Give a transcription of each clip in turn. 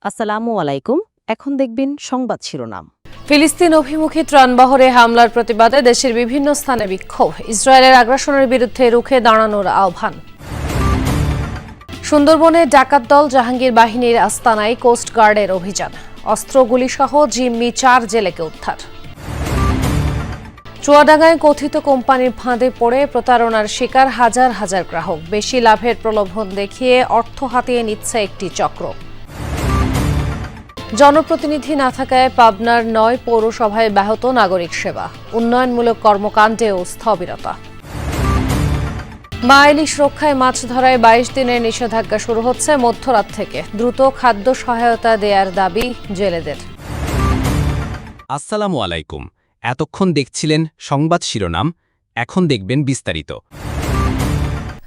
আসসালামু আলাইকুম। এখন দেখবেন সংবাদ শিরোনাম। ফিলিস্তিন অভিমুখী ত্রাণবহরে হামলার প্রতিবাদে দেশের বিভিন্ন স্থানে বিক্ষোভ, ইসরায়েলের আগ্রাসনের বিরুদ্ধে রুখে দাঁড়ানোর আহ্বান। সুন্দরবনে ডাকাত দল জাহাঙ্গীর বাহিনীর আস্তানায় কোস্ট গার্ডের অভিযান, অস্ত্রগুলিসহ জিম্মি 4 জেলেকে উদ্ধার। চুয়াডাঙ্গায় কথিত কোম্পানির ফাঁদে পড়ে প্রতারণার শিকার হাজার হাজার গ্রাহক, বেশি লাভের প্রলোভন দেখিয়ে অর্থ হাতিয়ে নিচ্ছে একটি চক্র। জনপ্রতিনিধি না থাকায় পাবনার 9 পৌরসভায় ব্যাহত নাগরিক সেবা, উন্নয়নমূলক কর্মকাণ্ডেও স্থবিরতা। মা ইলিশ রক্ষায় মাছ ধরায় 22 দিনের নিষেধাজ্ঞা শুরু হচ্ছে মধ্যরাত থেকে, দ্রুত খাদ্য সহায়তা দেয়ার দাবি জেলেদের। আসসালামু আলাইকুম। এতক্ষণ দেখছিলেন সংবাদ শিরোনাম, এখন দেখবেন বিস্তারিত।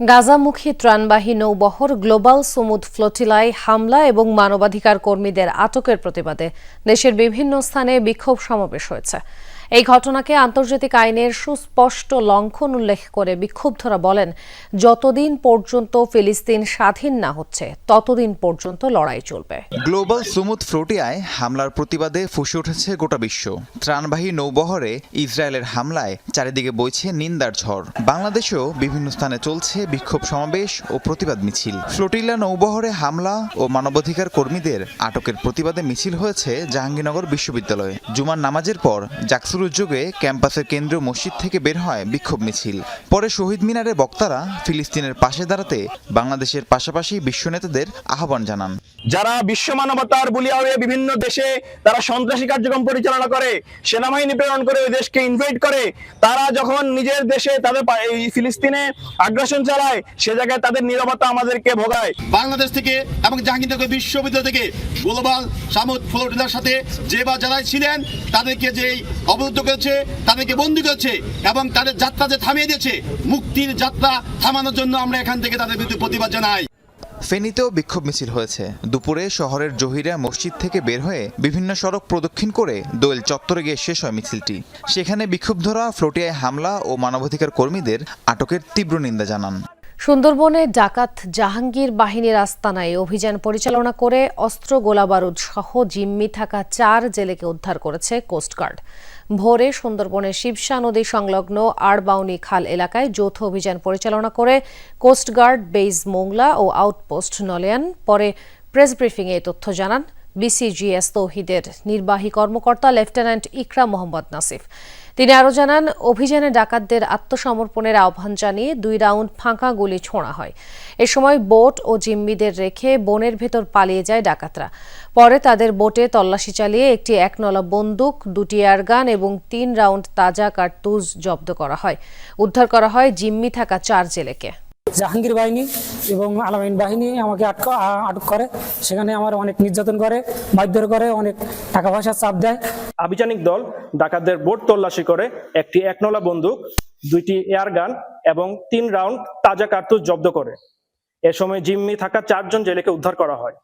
গাজামুখী ত্রাণবাহী নৌবহর গ্লোবাল সুমুদ ফ্লোটিলায় হামলা এবং মানবাধিকার কর্মীদের আটকের প্রতিবাদে দেশের বিভিন্ন স্থানে বিক্ষোভ সমাবেশ হয়েছে। এই ঘটনাকে আন্তর্জাতিক আইনের সুস্পষ্ট লঙ্ঘন উল্লেখ করে বিক্ষুব্ধরা বলেন, যতদিন পর্যন্ত ফিলিস্তিন স্বাধীন না হচ্ছে ততদিন পর্যন্ত লড়াই চলবে। গ্লোবাল সুমুদ ফ্লোটিয়ায় হামলার প্রতিবাদে ফুঁসে উঠেছে গোটা বিশ্ব। ত্রাণবাহী নৌবহরে ইসরায়েলের হামলায় চারিদিকে বইছে নিন্দার ঝড়। বাংলাদেশেও বিভিন্ন স্থানে চলছে বিক্ষোভ সমাবেশ ও প্রতিবাদ মিছিল। ফ্লোটিলা নৌবহরে হামলা ও মানবাধিকার কর্মীদের আটকের প্রতিবাদে মিছিল হয়েছে জাহাঙ্গীরনগর বিশ্ববিদ্যালয়ে। জুমার নামাজের পর জাকসুর উদ্যোগে ক্যাম্পাসের কেন্দ্রীয় মসজিদ থেকে বের হয় বিক্ষোভ মিছিল। পরে শহীদ মিনারে বক্তারা ফিলিস্তিনের পাশে দাঁড়াতে বাংলাদেশের পাশাপাশি বিশ্ব নেতাদের আহ্বান জানান। যারা বিশ্ব মানবতার বুলিয়া হয়ে বিভিন্ন দেশে তারা সন্ত্রাসী কার্যক্রম পরিচালনা করে, সেনাবাহিনী প্রেরণ করে ওই দেশকে ইনভাইট করে, তারা যখন নিজের দেশে তাদের ফিলিস্তিনে আগ্রাসন চালায়, সে জায়গায় তাদের নীরবতা আমাদেরকে ভোগায়। বাংলাদেশ থেকে এবং জাহাঙ্গীরনগর বিশ্ববিদ্যালয় থেকে গ্লোবাল সামুদ ফ্লোটিলার সাথে যে বা যারাই ছিলেন তাদেরকে যেই অবরুদ্ধ করেছে, তাদেরকে বন্দী করেছে এবং তাদের যাত্রা যে থামিয়ে দিয়েছে, মুক্তির যাত্রা থামানোর জন্য আমরা এখান থেকে তাদের বিরুদ্ধে প্রতিবাদ জানাই। ফেনীতেও বিক্ষোভ মিছিল হয়েছে। দুপুরে শহরের জহিরা মসজিদ থেকে বের হয়ে বিভিন্ন সড়ক প্রদক্ষিণ করে দোয়েল চত্বরে গিয়ে শেষ হয় মিছিলটি। সেখানে বিক্ষুব্ধরা ফ্লোটিয়ায় হামলা ও মানবাধিকার কর্মীদের আটকের তীব্র নিন্দা জানান। সুন্দরবনে ডাকাত জাহাঙ্গীর বাহিনীর আস্তানায় অভিযান পরিচালনা করে অস্ত্র গোলাবারুদ সহ জিম্মি থাকা 4 জেলেকে উদ্ধার করেছে কোস্টগার্ড। ভোরে সুন্দরবনের শিবসা নদী সংলগ্ন আড়বাউনি খাল এলাকায় যৌথ অভিযান পরিচালনা করে কোস্টগার্ড বেইজ মোংলা ও আউটপোস্ট নলিয়ান। পরে প্রেস ব্রিফিংয়ে এই তথ্য জানান বিসিজিএস তৌহিদের নির্বাহী কর্মকর্তা লেফটেন্যান্ট ইকরাম মোহাম্মদ নাসিফ। তিনি আরও জানান, অভিযানে ডাকাতদের আত্মসমর্পণের আহ্বান জানিয়ে 2 রাউন্ড ফাঁকা গুলি ছোঁড়া হয়। এ সময় বোট ও জিম্মিদের রেখে বনের ভেতর পালিয়ে যায় ডাকাতরা। পরে তাদের বোটে তল্লাশি চালিয়ে একটি 1 নলা বন্দুক, 2টি এয়ারগান এবং 3 রাউন্ড তাজা কার্তুজ জব্দ করা হয়। উদ্ধার করা হয় জিম্মি থাকা 4 জেলেকে। জাহাঙ্গীর বাহিনী এবং আলামিন বাহিনী আমাকে আটক করে, সেখানে আমার অনেক নির্যাতন করে, মারধর করে, অনেক টাকা পয়সা চাপ দেয়। আভিযানিক দল ডাকাতদের বোট তল্লাশি করে একটি 1 নলা বন্দুক, 2টি এয়ারগান এবং 3 রাউন্ড তাজা কার্তুজ জব্দ করে। এ সময় জিম্মি থাকা 4 জন জেলেকে উদ্ধার করা হয়।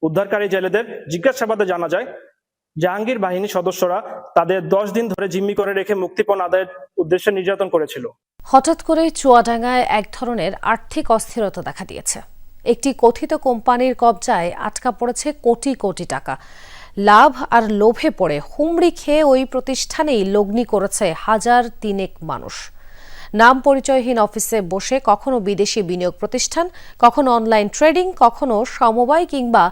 উদ্ধারকারী জেলেদের জিজ্ঞাসাবাদে জানা যায়, জাহাঙ্গীর বাহিনীর সদস্যরা তাদের 10 দিন ধরে জিম্মি করে রেখে মুক্তিপণ আদায়ের উদ্দেশ্যে নির্যাতন করেছিল। হঠাৎ করে চুয়াডাঙ্গায় এক ধরনের আর্থিক অস্থিরতা দেখা দিয়েছে। একটি কথিত কোম্পানির কবজায় আটকা পড়েছে কোটি কোটি টাকা। লাভ আর লোভে পড়ে হুমড়ি খেয়ে ওই প্রতিষ্ঠানেই লগ্নি করেছে 1003 মানুষ। নাম পরিচয়হীন অফিসে বসে কখনো বিদেশি বিনিয়োগ প্রতিষ্ঠান, কখনো অনলাইন ট্রেডিং, কখনো সমবায় কিংবা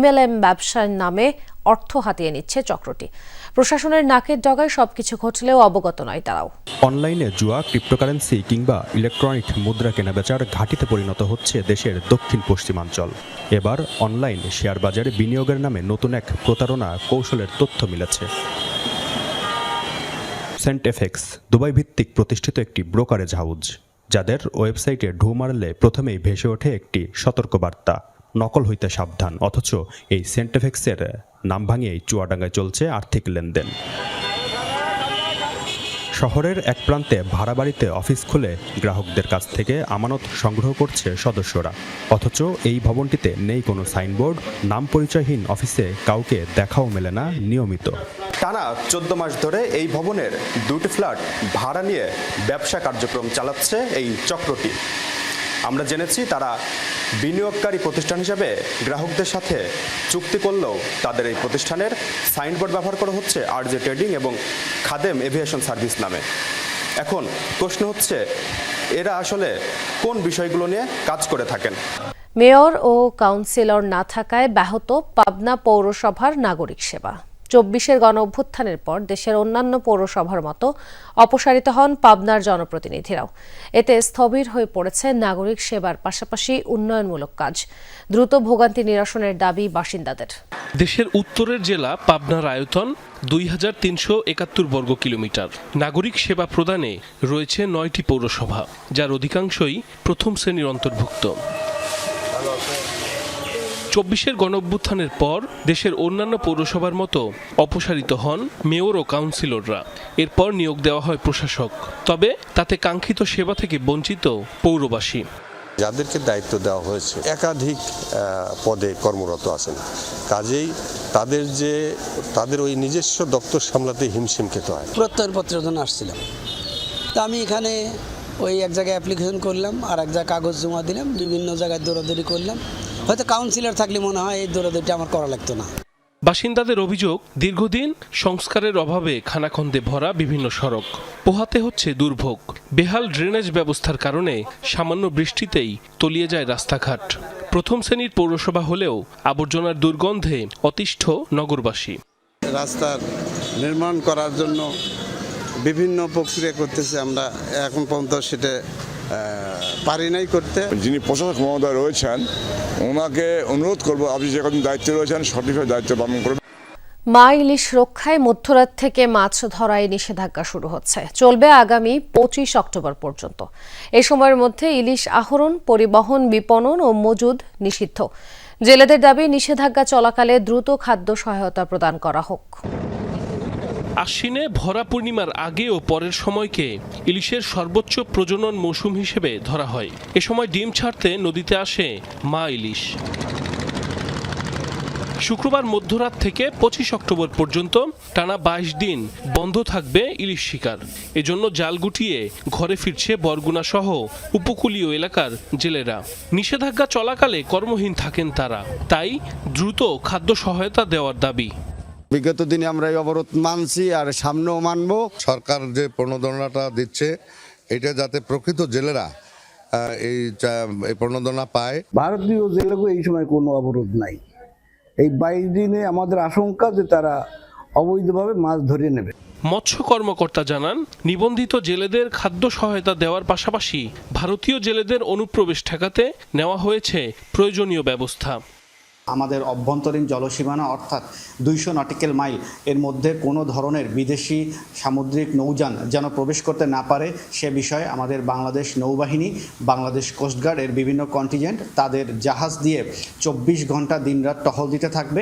MLM ব্যবসার নামে অর্থ হাতিয়ে নিচ্ছে চক্রটি। প্রশাসনের নাকের ডগায় সবকিছু ঘটলেও অবগত নয় তারাও। অনলাইনে জুয়া, ক্রিপ্টোকারেন্সি কিংবা ইলেকট্রনিক মুদ্রা কেনাবেচার ঘাঁটিতে পরিণত হচ্ছে দেশের দক্ষিণ পশ্চিমাঞ্চল। এবার অনলাইন শেয়ার বাজারে বিনিয়োগের নামে নতুন এক প্রতারণা কৌশলের তথ্য মিলেছে। সেন্টএফএক্স দুবাই ভিত্তিক প্রতিষ্ঠিত একটি ব্রোকারেজ হাউস, যাদের ওয়েবসাইটে ঢু মারলে প্রথমেই ভেসে ওঠে একটি সতর্কবার্তা, নকল হইতে সাবধান। অথচ এই সেন্টএফএক্সের নাম ভাঙিয়েই চুয়াডাঙ্গায় চলছে আর্থিক লেনদেন। শহরের এক প্রান্তে ভাড়া বাড়িতে অফিস খুলে গ্রাহকদের কাছ থেকে আমানত সংগ্রহ করছে সদস্যরা। অথচ এই ভবনটিতে নেই কোনো সাইনবোর্ড, নাম পরিচয়হীন অফিসে কাউকে দেখাও মেলে না নিয়মিত। টানা 14 মাস ধরে এই ভবনের 2টি ফ্ল্যাট ভাড়া নিয়ে ব্যবসা কার্যক্রম চালাচ্ছে এই চক্রটি। আমরা জেনেছি তারা বিনিয়োগকারী প্রতিষ্ঠান হিসেবে গ্রাহকদের সাথে চুক্তি করলেও তাদের এই প্রতিষ্ঠানের সাইনবোর্ড ব্যবহার করা হচ্ছে আরজে ট্রেডিং এবং খাদেম এভিয়েশন সার্ভিস নামে। এখন প্রশ্ন হচ্ছে এরা আসলে কোন বিষয়গুলো নিয়ে কাজ করে থাকেন? মেয়র ও কাউন্সিলর না থাকায় ব্যাহত পাবনা পৌরসভার নাগরিক সেবা। 24-এর গণ অভ্যুত্থানের পর দেশের অন্যান্য পৌরসভার মতো অপসারিত হন পাবনার জনপ্রতিনিধিরাও। এতে স্থবির হয়ে পড়েছে নাগরিক সেবার পাশাপাশি উন্নয়নমূলক কাজ। দ্রুত ভোগান্তি নিরসনের দাবি বাসিন্দাদের। দেশের উত্তরের জেলা পাবনার আয়তন 2371 বর্গ কিলোমিটার। নাগরিক সেবা প্রদানে রয়েছে 9টি পৌরসভা, যার অধিকাংশই প্রথম শ্রেণীর অন্তর্ভুক্ত। 24-এর গণ অভ্যুত্থানের পর দেশের অন্যান্য পৌরসভার মতো অপসারিত হন মেয়র ও কাউন্সিলররা। এরপর নিয়োগ দেওয়া হয় প্রশাসক, তবে তাতে কাঙ্ক্ষিত সেবা থেকে বঞ্চিত পৌরবাসী। যাদেরকে দায়িত্ব দেওয়া হয়েছে একাধিক পদে কর্মরত আছেন, কাজেই তাদের ওই নিজস্ব দপ্তর সামলাতে হিমশিম খেতে হয়। প্রত্যয়নপত্রের জন্য আসছিলাম, তা আমি এখানে ওই এক জায়গায় অ্যাপ্লিকেশন করলাম, আর এক জায়গায় কাগজ জমা দিলাম, বিভিন্ন জায়গায় দৌড়াদৌড়ি করলাম। হয়তো কাউন্সিলর থাকলে মনে হয় এই দৌড়াদৌড়িটা আমার করা লাগতো না। বাসিন্দাদের অভিযোগ, দীর্ঘদিন সংস্কারের অভাবে খানাখন্দে ভরা বিভিন্ন সড়ক, পোহাতে হচ্ছে দুর্ভোগ। বেহাল ড্রেনেজ ব্যবস্থার কারণে সামান্য বৃষ্টিতেই তলিয়ে যায় রাস্তাঘাট। প্রথম শ্রেণীর পৌরসভা হলেও আবর্জনার দুর্গন্ধে অতিষ্ঠ নগরবাসী। রাস্তার নির্মাণ করার জন্য বিভিন্ন প্রক্রিয়া করতেছে, আমরা এখন পর্যন্ত সেটা পারি নাই করতে। যিনি প্রশাসক মহোদয় রয়েছেন ওনাকে অনুরোধ করবো, আপনি যে কদিন দায়িত্বে রয়েছেন সঠিকভাবে দায়িত্ব পালন করবেন। মা ইলিশ রক্ষায় মধ্যরাত থেকে মাছ ধরায় নিষেধাজ্ঞা শুরু হচ্ছে, চলবে আগামী 25 অক্টোবর পর্যন্ত। এ সময়ের মধ্যে ইলিশ আহরণ, পরিবহন, বিপণন ও মজুদ নিষিদ্ধ। জেলেদের দাবি নিষেধাজ্ঞা চলাকালে দ্রুত খাদ্য সহায়তা প্রদান করা হোক। আশ্বিনে ভরা পূর্ণিমার আগে ও পরের সময়কে ইলিশের সর্বোচ্চ প্রজনন মৌসুম হিসেবে ধরা হয়। এ সময় ডিম ছাড়তে নদীতে আসে মা ইলিশ। শুক্রবার মধ্যরাত থেকে 25 অক্টোবর পর্যন্ত টানা 22 দিন বন্ধ থাকবে ইলিশ শিকার। এজন্য জাল গুটিয়ে ঘরে ফিরছে বরগুনা সহ উপকূলীয় এলাকার জেলেরা। নিষেধাজ্ঞা চলাকালে কর্মহীন থাকেন তারা, তাই দ্রুত খাদ্য সহায়তা দেওয়ার দাবি। বিগত দিনে আমরা এই অবরোধ মানছি আর সামনেও মানব। সরকার যে প্রণোদনাটা দিচ্ছে এটা যাতে প্রকৃত জেলেরা এই প্রণোদনা পায়। ভারতীয় জেলেও এই সময় কোনো অবরোধ নাই। এই 22 দিনে আমাদের আশঙ্কা যে তারা অবৈধভাবে মাছ ধরে নেবে। মৎস্য কর্মকর্তা জানান, নিবন্ধিত জেলেদের খাদ্য সহায়তা দেওয়ার পাশাপাশি ভারতীয় জেলেদের অনুপ্রবেশ ঠেকাতে নেওয়া হয়েছে প্রয়োজনীয় ব্যবস্থা। আমাদের অভ্যন্তরীণ জলসীমানা অর্থাৎ 200 নটিক্যাল মাইল এর মধ্যে কোনো ধরনের বিদেশি সামুদ্রিক নৌযান যেন প্রবেশ করতে না পারে সে বিষয়ে আমাদের বাংলাদেশ নৌবাহিনী, বাংলাদেশ কোস্টগার্ড এর বিভিন্ন কন্টিনজেন্ট তাদের জাহাজ দিয়ে 24 ঘন্টা দিনরাত টহল দিতে থাকবে।